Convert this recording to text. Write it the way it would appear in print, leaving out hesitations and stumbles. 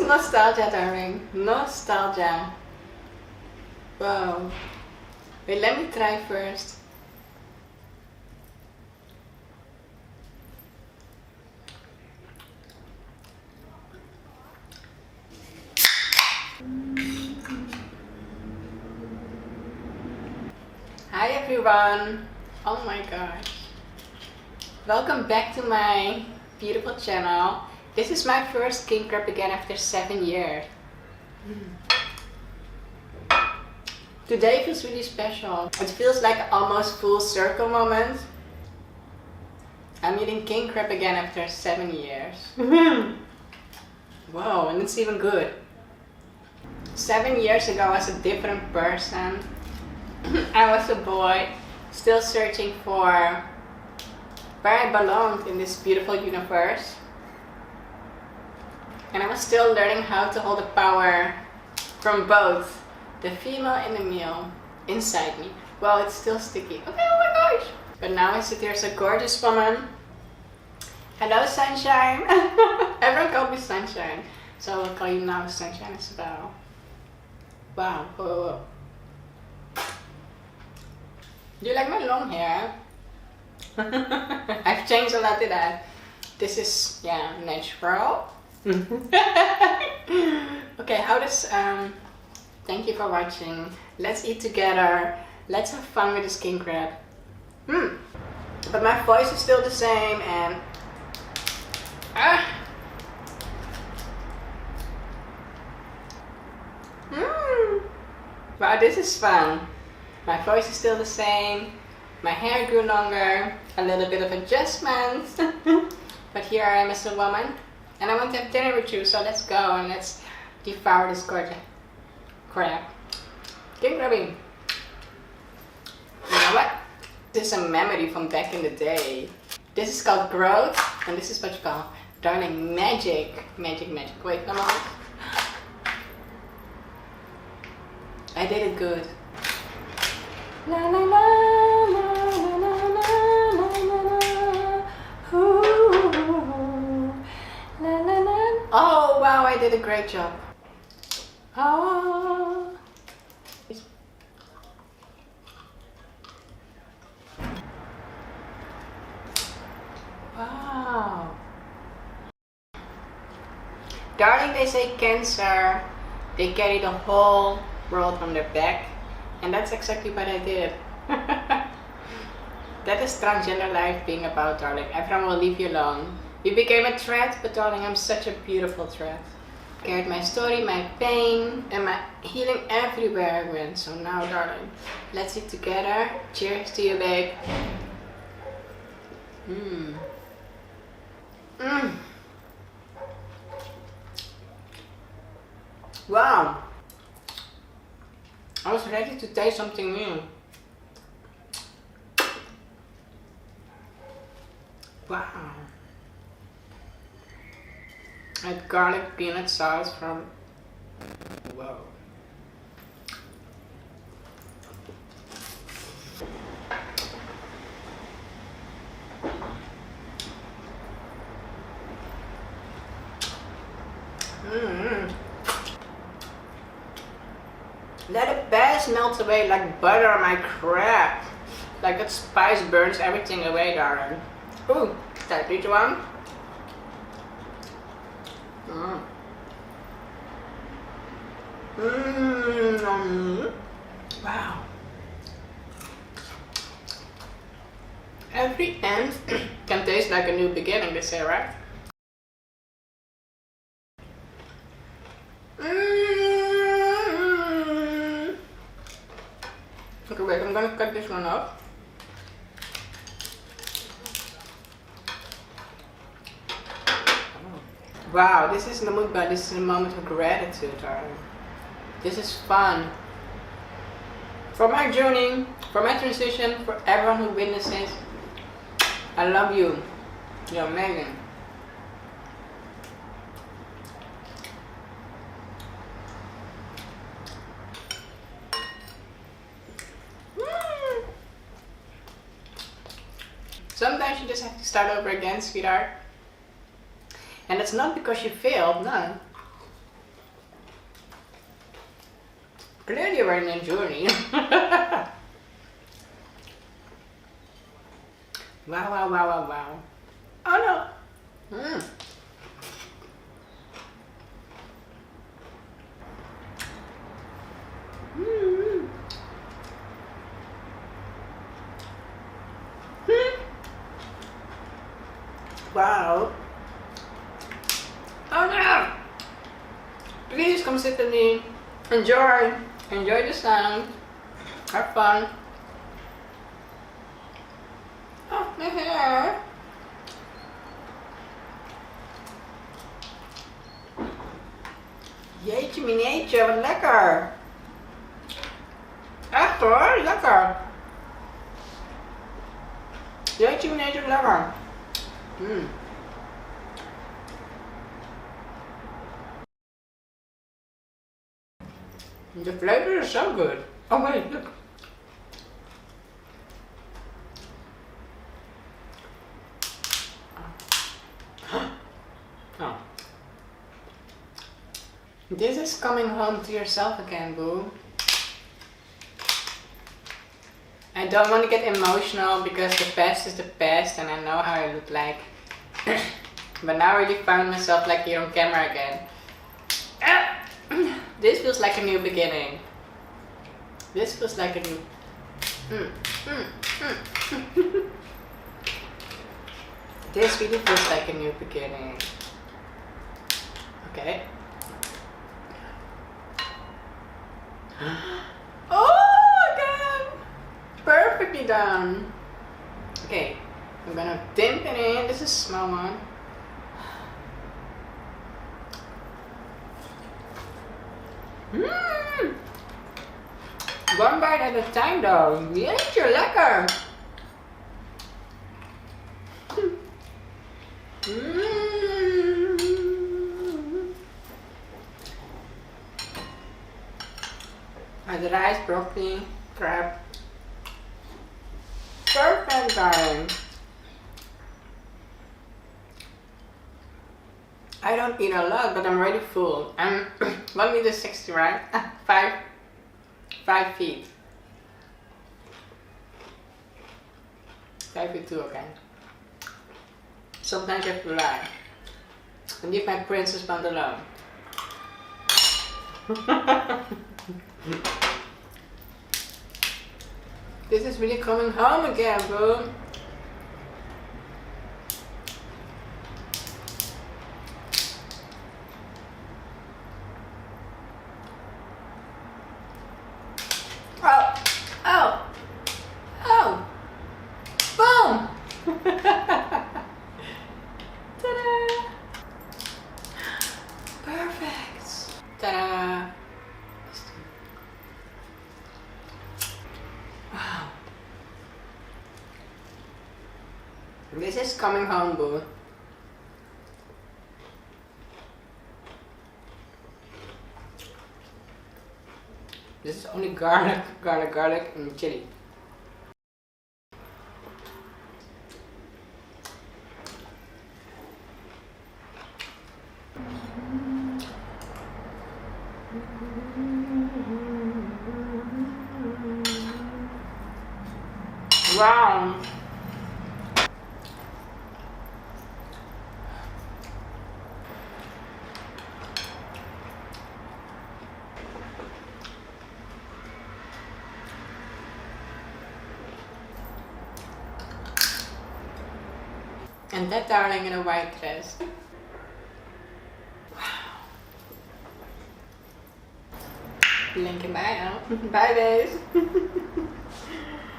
nostalgia, darling. Nostalgia. Wow. Wait, let me try first. Hi everyone. Oh my gosh. Welcome back to my beautiful channel. This is my first king crab again after 7 years. Today feels really special. It feels like almost full circle moment. I'm eating king crab again after 7 years. Wow, and it's even good. 7 years ago I was a different person. I was a boy, still searching for where I belonged in this beautiful universe. And I was still learning how to hold the power from both the female and the male inside me. Well, it's still sticky. Okay, oh my gosh! But now I sit here as a gorgeous woman. Hello, Sunshine! Everyone called me Sunshine. So I'll call you now Sunshine as well. Wow, whoa, whoa. Do you like my long hair? I've changed a lot to that. This is, yeah, natural. Okay, how does, thank you for watching. Let's eat together. Let's have fun with this king crab. But my voice is still the same and... Wow, this is fun. My voice is still the same, my hair grew longer, a little bit of adjustment, but here I am as a woman, and I want to have dinner with you, so let's go and let's devour this gorgeous crab. King crabby. You know what? This is a memory from back in the day. This is called growth, and this is what you call, darling, magic. Magic, magic. Wait, come on. I did it good. La la la la la la la la. Ooh, la la la. Oh wow, I did a great job. Oh. Wow. Darling, they say cancer, they carry the whole world on their back. And that's exactly what I did. That is transgender life being about, darling. Everyone will leave you alone. You became a threat, but darling, I'm such a beautiful threat. I carried my story, my pain, and my healing everywhere I went. So now, darling, let's eat together. Cheers to you, babe. Wow. I was ready to taste something new. Wow. I had garlic peanut sauce from... Whoa. Let it best melt away like butter on my crab. Like that spice burns everything away, darling. Ooh, that each one. Wow. Every end can taste like a new beginning, they say, right? Okay, wait, I'm gonna cut this one up. Wow, this is the mukbang. This is a moment of gratitude, darling. This is fun. For my journey, for my transition, for everyone who witnesses, I love you. You're amazing. Sometimes you just have to start over again, sweetheart. And it's not because you failed, no. Clearly we're in a journey. Wow, wow, wow, wow, wow. Oh no! Mm. Wow. Oh no! Please come sit with me. Enjoy. Enjoy the sound. Have fun. Oh, my hair. Jeetje mineetje, wat lekker. Echt hoor, lekker. Jeetje mineetje, wat lekker. The flavor is so good. Oh wait, look. Oh. This is coming home to yourself again, boo. I don't want to get emotional because the past is the past and I know how I look like. But now I really found myself like here on camera again. This feels like a new beginning. This feels like a new... This really feels like a new beginning. Okay. Oh, again! Perfectly done. Okay, I'm gonna dip it in. This is a small one. One bite at a time though. Jeetje, lekker. Met rice, broccoli, crab. Perfect, darling. I don't eat a lot, but I'm already full. I'm 1 meter 60, right? 5 feet. 5'2", okay. Sometimes you have to lie. And leave my princess band alone. This is really coming home again, bro. Oh, oh, oh, boom! Ta-da! Perfect! Ta-da! Wow. This is coming home, boo. This is only garlic, garlic, and chili. Wow. And that darling in a white dress. Wow. Link in bio. Bye, babes.